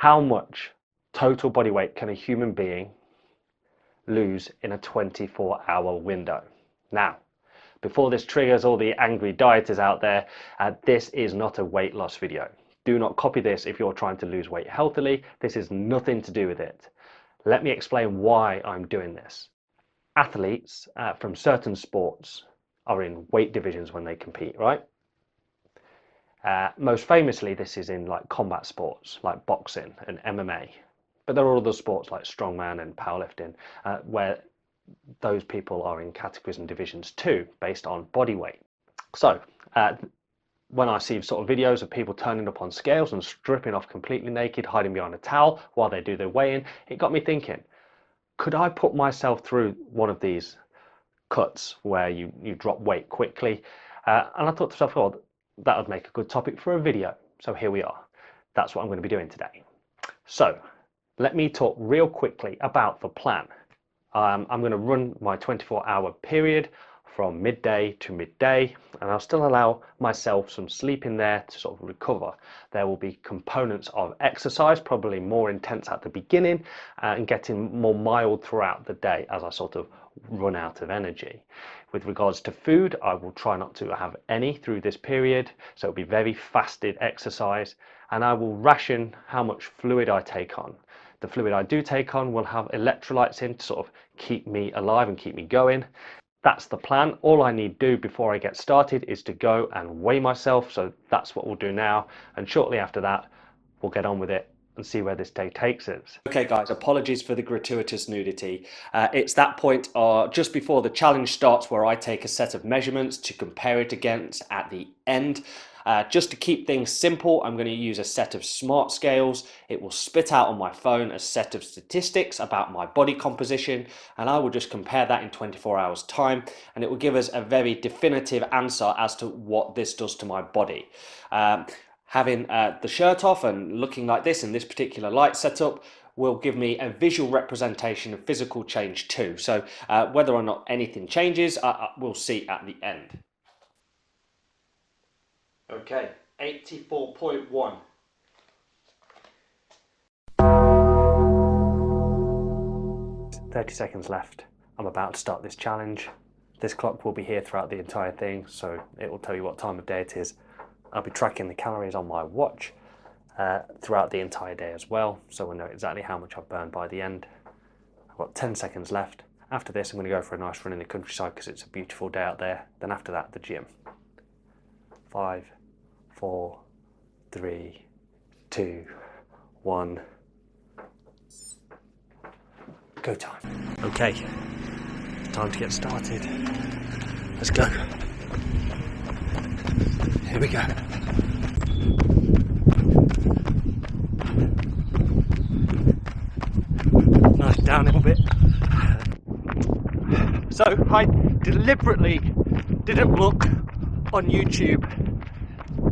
How much total body weight can a human being lose in a 24-hour window? Now, before this triggers all the angry dieters out there, this is not a weight loss video. Do not copy this if you're trying to lose weight healthily. This is nothing to do with it. Let me explain why I'm doing this. Athletes from certain sports are in weight divisions when they compete, right? Most famously, this is in like combat sports like boxing and MMA. But there are other sports like strongman and powerlifting where those people are in categories and divisions too, based on body weight. So when I see sort of videos of people turning up on scales and stripping off completely naked, hiding behind a towel while they do their weigh-in, it got me thinking, could I put myself through one of these cuts where you drop weight quickly? And I thought to myself, well, that would make a good topic for a video. So here we are. That's what I'm going to be doing today. So let me talk real quickly about the plan. I'm going to run my 24-hour period from midday to midday, and I'll still allow myself some sleep in there to sort of recover. There will be components of exercise, probably more intense at the beginning and getting more mild throughout the day as I sort of run out of energy. With regards to food, I will try not to have any through this period, so it'll be very fasted exercise, and I will ration how much fluid I take on. The fluid I do take on will have electrolytes in to sort of keep me alive and keep me going. That's the plan. All I need to do before I get started is to go and weigh myself. So that's what we'll do now. And shortly after that, we'll get on with it and see where this day takes us. Okay guys, apologies for the gratuitous nudity. It's that point just before the challenge starts where I take a set of measurements to compare it against at the end. Just to keep things simple, I'm going to use a set of smart scales. It will spit out on my phone a set of statistics about my body composition, and I will just compare that in 24 hours time, and it will give us a very definitive answer as to what this does to my body. Having the shirt off and looking like this in this particular light setup will give me a visual representation of physical change too. So whether or not anything changes, we'll see at the end. Okay, 84.1. Seconds left. I'm about to start this challenge. This clock will be here throughout the entire thing, so it will tell you what time of day it is. I'll be tracking the calories on my watch throughout the entire day as well, so we'll know exactly how much I've burned by the end. I've got 10 seconds left. After this, I'm going to go for a nice run in the countryside because it's a beautiful day out there. Then after that, the gym. 5, 4, 3, 2, 1. Go time. Okay, time to get started. Let's go. Here we go. Nice downhill bit. So I deliberately didn't look on YouTube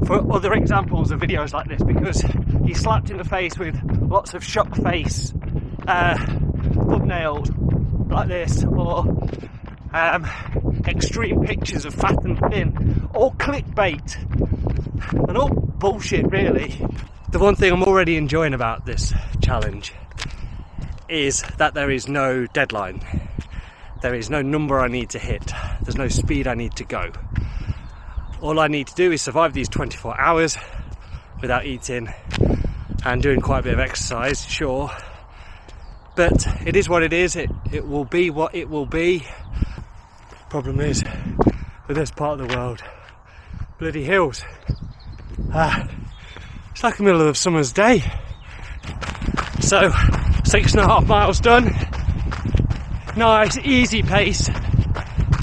for other examples of videos like this because he's slapped in the face with lots of shock face thumbnails like this, or extreme pictures of fat and thin, all clickbait and all bullshit really. The one thing I'm already enjoying about this challenge is that there is no deadline. There is no number I need to hit. There's no speed I need to go. All I need to do is survive these 24 hours without eating and doing quite a bit of exercise, sure. But it is what it is. It will be what it will be. Problem is, with this part of the world, bloody hills. It's like the middle of a summer's day. So, 6.5 miles done. Nice, easy pace.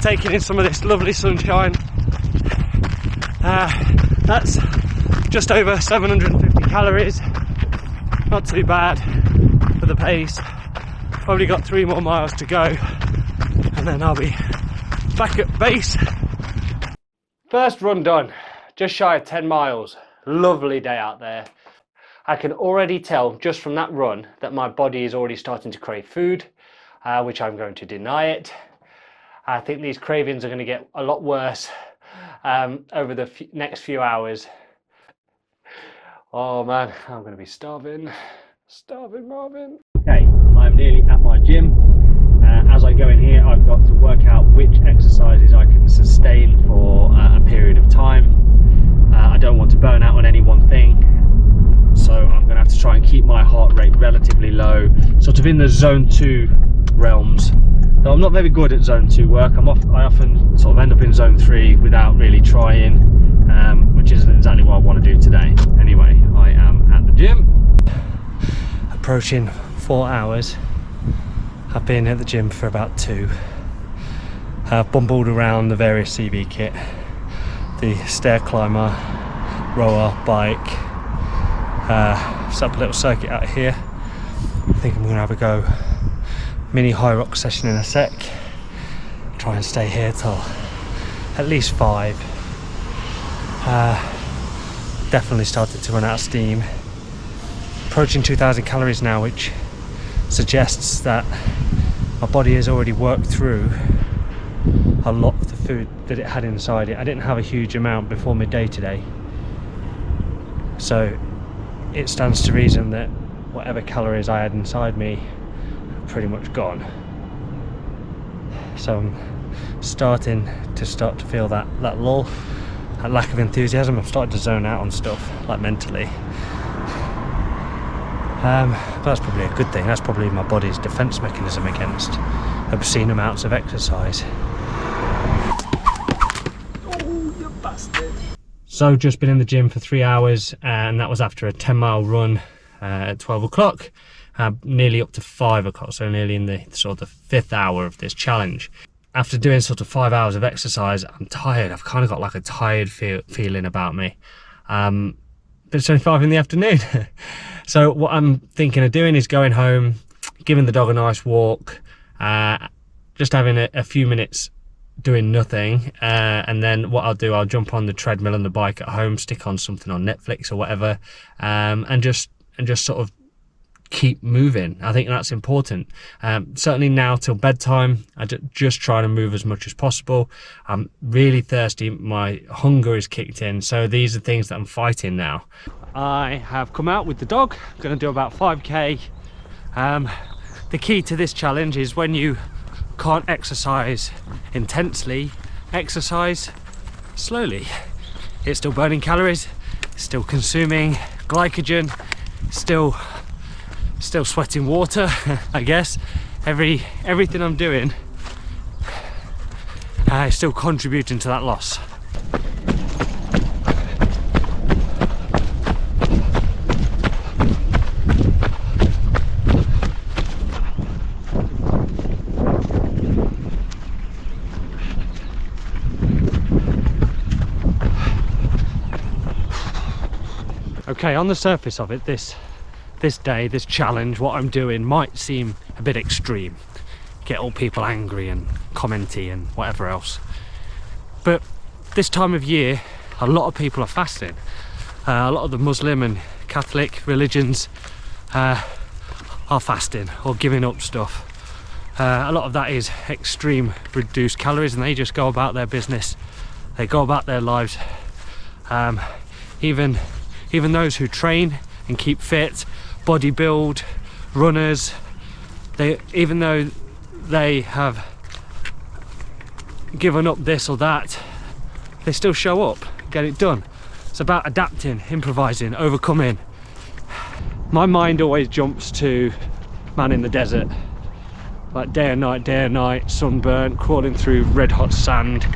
Taking in some of this lovely sunshine. That's just over 750 calories. Not too bad for the pace. Probably got 3 more miles to go, and then I'll be back at base. First run done, just shy of 10 miles. Lovely day out there. I can already tell just from that run that my body is already starting to crave food, which I'm going to deny it. I think these cravings are going to get a lot worse over the next few hours. Oh man, I'm going to be starving. Starving Marvin. Okay, I'm nearly at my gym. As I go in here, I've got to work out which exercises I can sustain for a period of time. I don't want to burn out on any one thing, so I'm going to have to try and keep my heart rate relatively low, sort of in the zone 2 realms. Though I'm not very good at zone 2 work. I often sort of end up in zone 3 without really trying, which isn't exactly what I want to do today. Anyway, I am at the gym. Approaching 4 hours. I've been at the gym for about 2. I've bumbled around the various CV kit, the stair climber, rower, bike. Set up a little circuit out here. I think I'm going to have a go mini high rock session in a sec. Try and stay here till at least 5. Definitely started to run out of steam. Approaching 2,000 calories now, which suggests that my body has already worked through a lot of the food that it had inside it. I didn't have a huge amount before midday today, so it stands to reason that whatever calories I had inside me are pretty much gone. So I'm starting to feel that lull, that lack of enthusiasm. I've started to zone out on stuff, like mentally. But that's probably a good thing. That's probably my body's defense mechanism against obscene amounts of exercise. Oh, you bastard. So just been in the gym for 3 hours, and that was after a 10-mile run at 12 o'clock, nearly up to 5 o'clock, so nearly in the sort of 5th hour of this challenge. After doing sort of 5 hours of exercise, I'm tired. I've kind of got like a tired feeling about me. But it's only 5 in the afternoon. So what I'm thinking of doing is going home, giving the dog a nice walk, just having a few minutes doing nothing, and then what I'll do, I'll jump on the treadmill and the bike at home, stick on something on Netflix or whatever, and just sort of keep moving. I think that's important. Certainly now till bedtime, I just try to move as much as possible. I'm really thirsty. My hunger is kicked in. So these are things that I'm fighting now. I have come out with the dog. I'm going to do about 5k. The key to this challenge is when you can't exercise intensely, exercise slowly. It's still burning calories, still consuming glycogen, still sweating water. I guess everything I'm doing is still contributing to that loss. Okay, on the surface of it, this day, this challenge, what I'm doing might seem a bit extreme, get all people angry and commenty and whatever else, but this time of year a lot of people are fasting. A lot of the Muslim and Catholic religions are fasting or giving up stuff. A lot of that is extreme reduced calories, and they just go about their business, they go about their lives. Even those who train and keep fit, bodybuild, runners, even though they have given up this or that, they still show up, get it done. It's about adapting, improvising, overcoming. My mind always jumps to man in the desert, like day and night, sunburnt, crawling through red hot sand,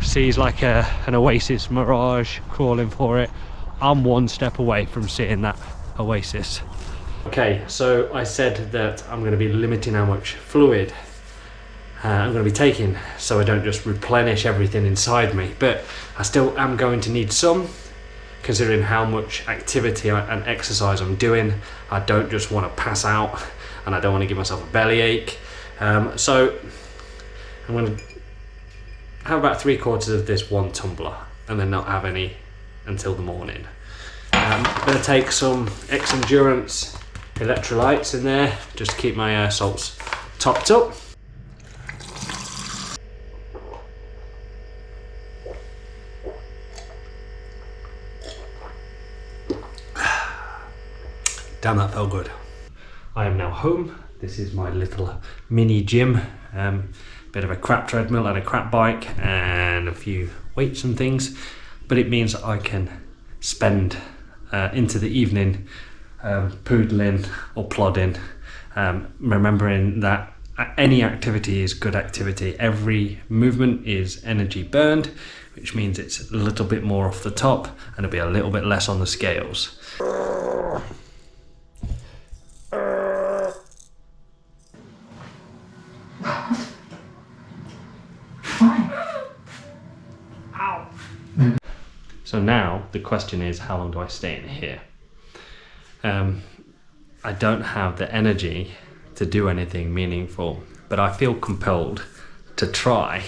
sees like an oasis mirage, crawling for it. I'm one step away from seeing that oasis. Okay, so I said that I'm going to be limiting how much fluid I'm going to be taking, so I don't just replenish everything inside me, but I still am going to need some, considering how much activity and exercise I'm doing. I don't just want to pass out, and I don't want to give myself a bellyache. So I'm going to have about 3/4 of this 1 tumbler, and then not have any until the morning. I'm going to take some X Endurance electrolytes in there just to keep my salts topped up. Damn, that felt good. I am now home. This is my little mini gym. Bit of a crap treadmill and a crap bike and a few weights and things. But it means I can spend into the evening poodling or plodding, remembering that any activity is good activity. Every movement is energy burned, which means it's a little bit more off the top and it'll be a little bit less on the scales. So now the question is, how long do I stay in here? I don't have the energy to do anything meaningful, but I feel compelled to try.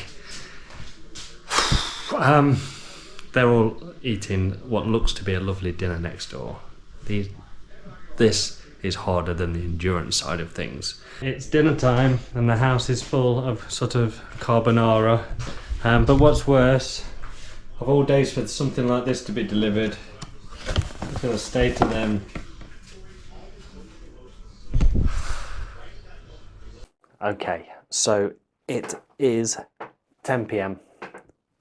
They're all eating what looks to be a lovely dinner next door. This is harder than the endurance side of things. It's dinner time and the house is full of sort of carbonara. But what's worse, of all days for something like this to be delivered, I'm gonna stay to them. Okay, so it is 10 p.m.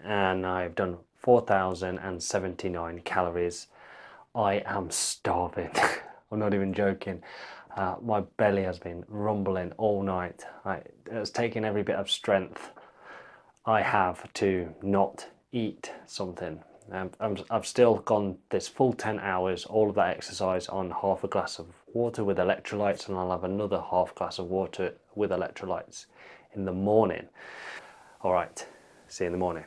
and I've done 4,079 calories. I am starving. I'm not even joking. My belly has been rumbling all night. It's taken every bit of strength I have to not eat something. I've still gone this full 10 hours, all of that exercise on half a glass of water with electrolytes, and I'll have another half glass of water with electrolytes in the morning. All right, see you in the morning.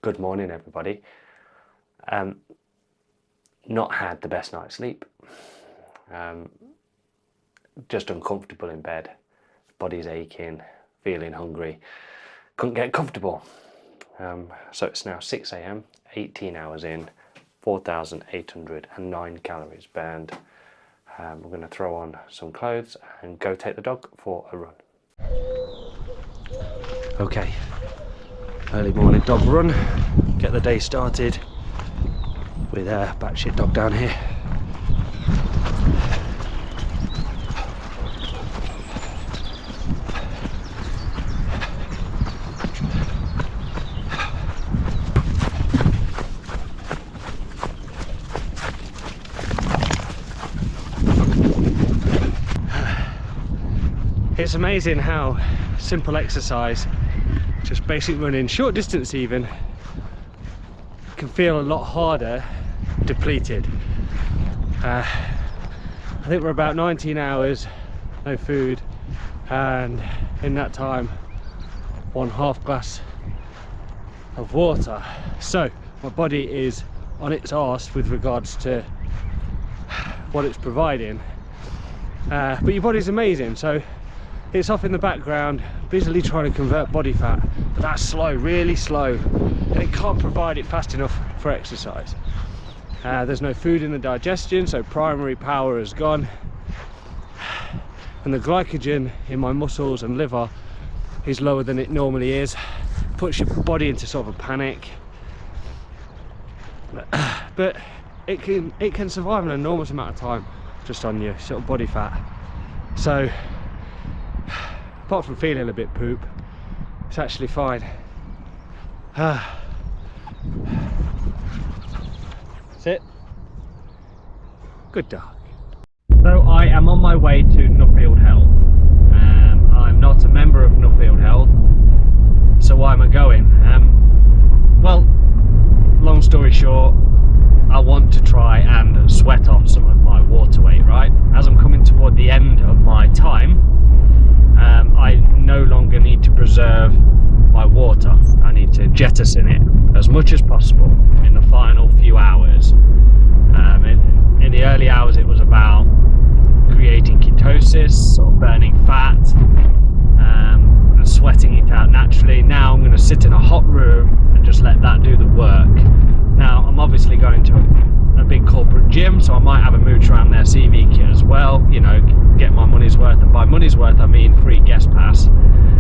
Good morning, everybody. Not had the best night's sleep. Just uncomfortable in bed. Body's aching, feeling hungry. Couldn't get comfortable. So it's now 6 a.m, 18 hours in, 4,809 calories burned. We're going to throw on some clothes and go take the dog for a run. Okay, early morning dog run. Get the day started with a batshit dog down here. It's amazing how simple exercise, just basic running, short distance even, can feel a lot harder depleted. I think we're about 19 hours, no food, and in that time, 1/2 glass of water. So my body is on its arse with regards to what it's providing. But your body's amazing, so it's off in the background, busily trying to convert body fat, but that's slow, really slow, and it can't provide it fast enough for exercise. There's no food in the digestion, so primary power is gone, and the glycogen in my muscles and liver is lower than it normally is. Puts your body into sort of a panic, but it can survive an enormous amount of time just on your sort of body fat. So apart from feeling a bit poop, it's actually fine. Sit. Good dog. So I am on my way to Nuffield Health. I'm not a member of Nuffield Health, so why am I going? Well, long story short, I want to try and sweat off some of my water weight, right? As I'm coming toward the end of my time, I no longer need to preserve my water. I need to jettison it as much as possible in the final few hours. In the early hours it was about creating ketosis or burning fat and sweating it out naturally. Now I'm going to sit in a hot room and just let that do the work. Now I'm obviously going to a big corporate gym, so I might have a mooch around their CV kit as well, you know, get my money's worth, and by money's worth I mean free guest pass.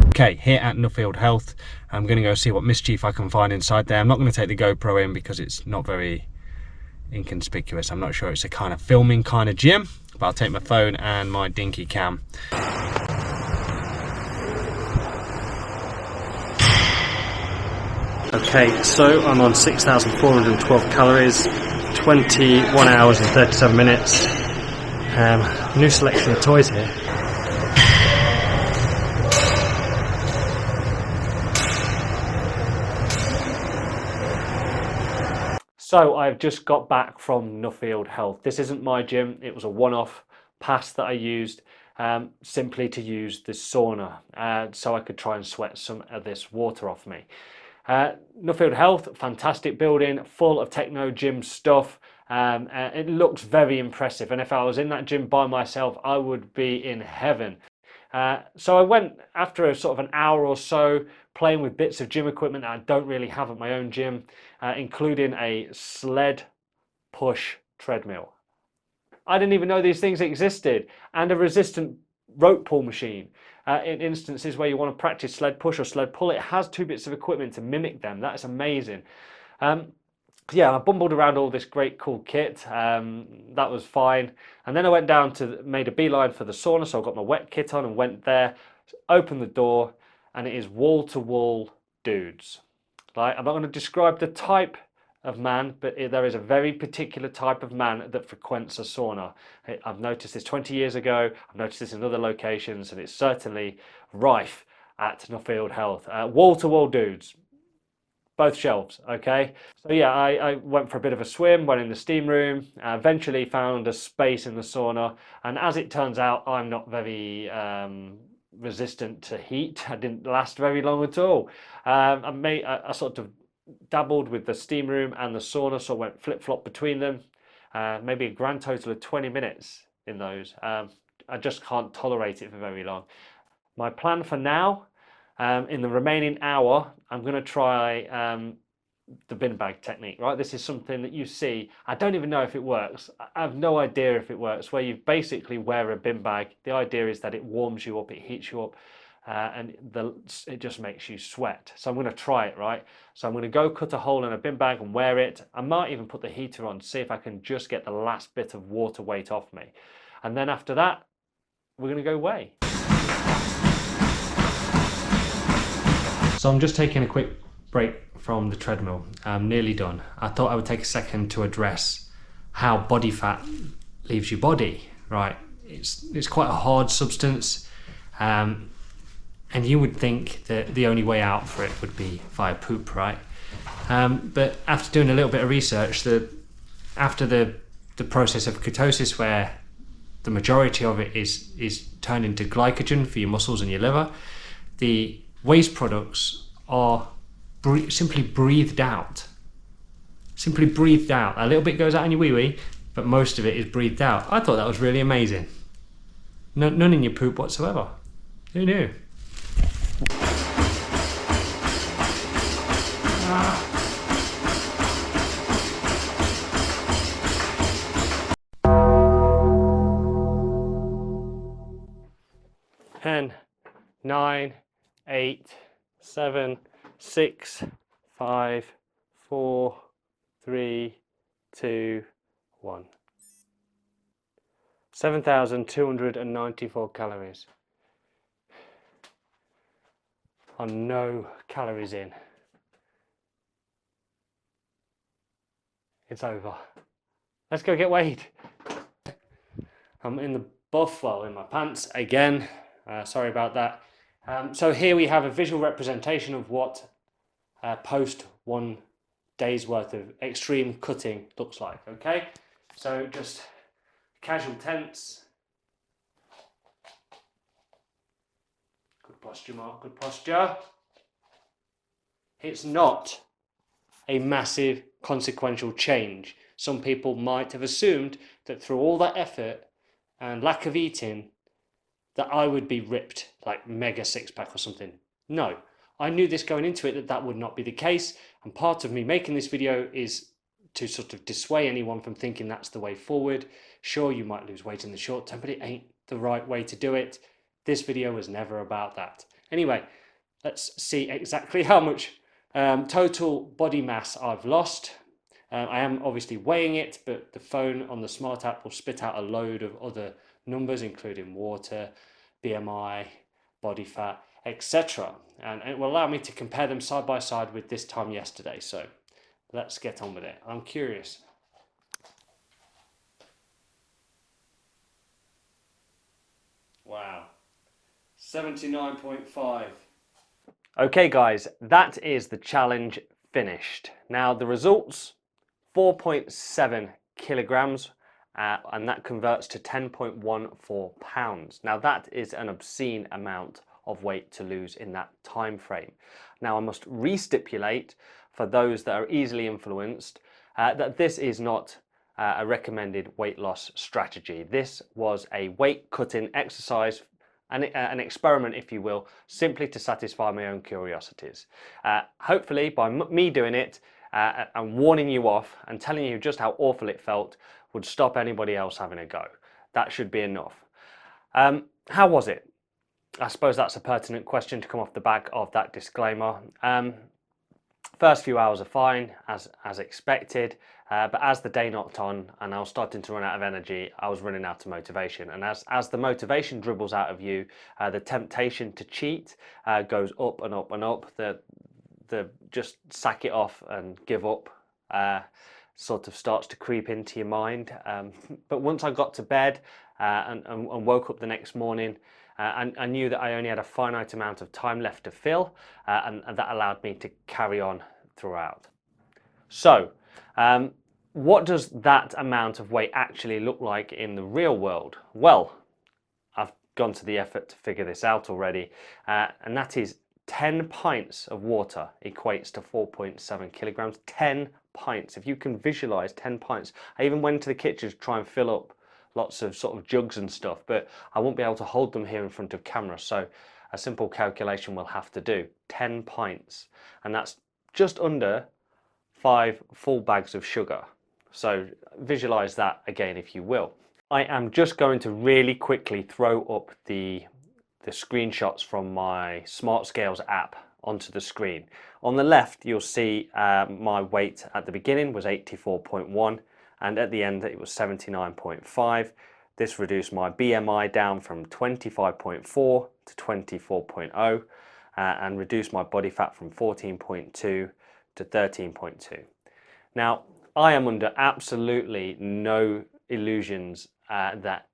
Okay, here at Nuffield Health, I'm going to go see what mischief I can find inside there. I'm not going to take the GoPro in because it's not very inconspicuous. I'm not sure it's a kind of filming kind of gym, but I'll take my phone and my dinky cam. Okay, so I'm on 6,412 calories, 21 hours and 37 minutes. New selection of toys here. So I've just got back from Nuffield Health. This isn't my gym, it was a one-off pass that I used simply to use the sauna so I could try and sweat some of this water off me. Nuffield Health, fantastic building, full of techno gym stuff. It looks very impressive, and if I was in that gym by myself, I would be in heaven. So I went after a sort of an hour or so playing with bits of gym equipment that I don't really have at my own gym, including a sled push treadmill. I didn't even know these things existed, and a resistant rope pull machine. In instances where you want to practice sled push or sled pull, it has two bits of equipment to mimic them. That's amazing. Yeah, I bumbled around all this great cool kit. That was fine. And then I went down to, made a beeline for the sauna, so I got my wet kit on and went there, opened the door, and it is wall-to-wall dudes. Like, I'm not going to describe the type of man, but there is a very particular type of man that frequents a sauna. I've noticed this 20 years ago, I've noticed this in other locations, and it's certainly rife at Nuffield Health. Wall-to-wall dudes. Both shelves, okay? So yeah, I went for a bit of a swim, went in the steam room, eventually found a space in the sauna, and as it turns out, I'm not very resistant to heat. I didn't last very long at all. I sort of dabbled with the steam room and the sauna, so I went flip-flop between them, maybe a grand total of 20 minutes in those. I just can't tolerate it for very long. My plan for now, in the remaining hour, I'm going to try the bin bag technique, right? This is something that you see. I don't even know if it works. I have no idea if it works, where you basically wear a bin bag. The idea is that it warms you up, it heats you up, and it just makes you sweat. So I'm going to try it, right? So I'm going to go cut a hole in a bin bag and wear it. I might even put the heater on to see if I can just get the last bit of water weight off me. And then after that, we're going to go weigh. So I'm just taking a quick break from the treadmill. I'm nearly done. I thought I would take a second to address how body fat leaves your body, right? It's quite a hard substance, and you would think that the only way out for it would be via poop, right? But after doing a little bit of research, after the process of ketosis, where the majority of it is turned into glycogen for your muscles and your liver, the waste products are simply breathed out. Simply breathed out. A little bit goes out in your wee-wee, but most of it is breathed out. I thought that was really amazing. None in your poop whatsoever. Who knew? Ah. 10, 9, 8, 7, 6, 5, 4, 3, 2, 1. 7,294 calories. On no calories in. It's over. Let's go get weighed. I'm in the buff, well, in my pants again. Sorry about that. So here we have a visual representation of what post 1 day's worth of extreme cutting looks like, okay? So just casual tense. Good posture, Mark, good posture. It's not a massive consequential change. Some people might have assumed that through all that effort and lack of eating, that I would be ripped, like mega six-pack or something. No, I knew this going into it that would not be the case, and part of me making this video is to sort of dissuade anyone from thinking that's the way forward. Sure, you might lose weight in the short term, but it ain't the right way to do it. This video was never about that. Anyway, let's see exactly how much total body mass I've lost. I am obviously weighing it, but the phone on the Smart app will spit out a load of other numbers, including water, BMI, body fat, etc. And it will allow me to compare them side by side with this time yesterday. So let's get on with it. I'm curious. Wow, 79.5. Okay guys, that is the challenge finished. Now the results, 4.7 kilograms, and that converts to 10.14 pounds. Now that is an obscene amount of weight to lose in that time frame. Now I must re-stipulate for those that are easily influenced that this is not a recommended weight loss strategy. This was a weight cutting exercise, an experiment if you will, simply to satisfy my own curiosities. Hopefully by me doing it and warning you off and telling you just how awful it felt would stop anybody else having a go. That should be enough. How was it? I suppose that's a pertinent question to come off the back of that disclaimer. First few hours are fine, as expected, but as the day knocked on and I was starting to run out of energy, I was running out of motivation. And as the motivation dribbles out of you, the temptation to cheat goes up and up and up. The just sack it off and give up sort of starts to creep into your mind. But once I got to bed and woke up the next morning, I knew that I only had a finite amount of time left to fill, and that allowed me to carry on throughout. So, what does that amount of weight actually look like in the real world? Well, I've gone to the effort to figure this out already, and that is 10 pints of water equates to 4.7 kilograms. 10 pints. If you can visualize 10 pints. I even went to the kitchen to try and fill up lots of sort of jugs and stuff, but I won't be able to hold them here in front of camera, so a simple calculation will have to do. 10 pints, and that's just under 5 full bags of sugar. So visualize that again if you will. I am just going to really quickly throw up the screenshots from my Smart Scales app onto the screen. On the left you'll see my weight at the beginning was 84.1 and at the end it was 79.5. This reduced my BMI down from 25.4 to 24.0 and reduced my body fat from 14.2 to 13.2. Now I am under absolutely no illusions that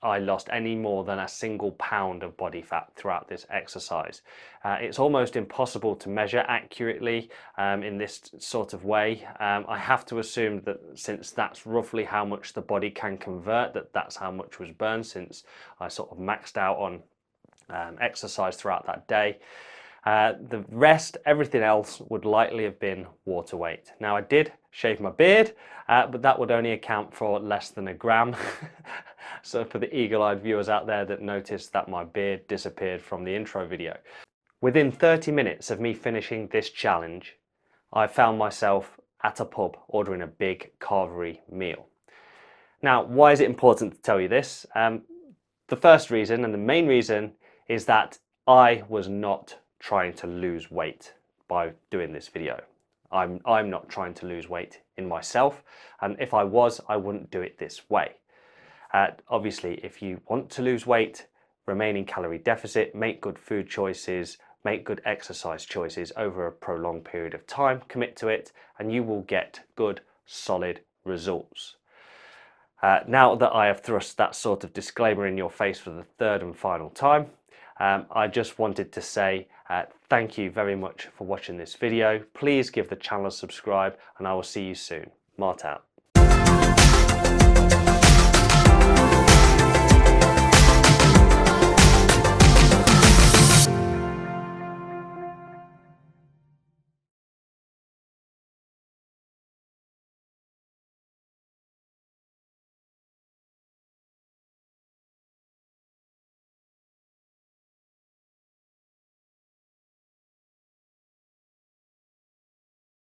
I lost any more than a single pound of body fat throughout this exercise. It's almost impossible to measure accurately in this sort of way. I have to assume that since that's roughly how much the body can convert, that's how much was burned, since I sort of maxed out on exercise throughout that day. The rest, everything else, would likely have been water weight. Now I did shave my beard, but that would only account for less than a gram. So for the eagle-eyed viewers out there that noticed that my beard disappeared from the intro video. Within 30 minutes of me finishing this challenge, I found myself at a pub ordering a big carvery meal. Now, why is it important to tell you this? The first reason, and the main reason, is that I was not trying to lose weight by doing this video. I'm not trying to lose weight in myself, and if I was, I wouldn't do it this way. Obviously, if you want to lose weight, remain in calorie deficit, make good food choices, make good exercise choices over a prolonged period of time, commit to it, and you will get good, solid results. Now that I have thrust that sort of disclaimer in your face for the third and final time, I just wanted to say thank you very much for watching this video. Please give the channel a subscribe and I will see you soon. Mart out.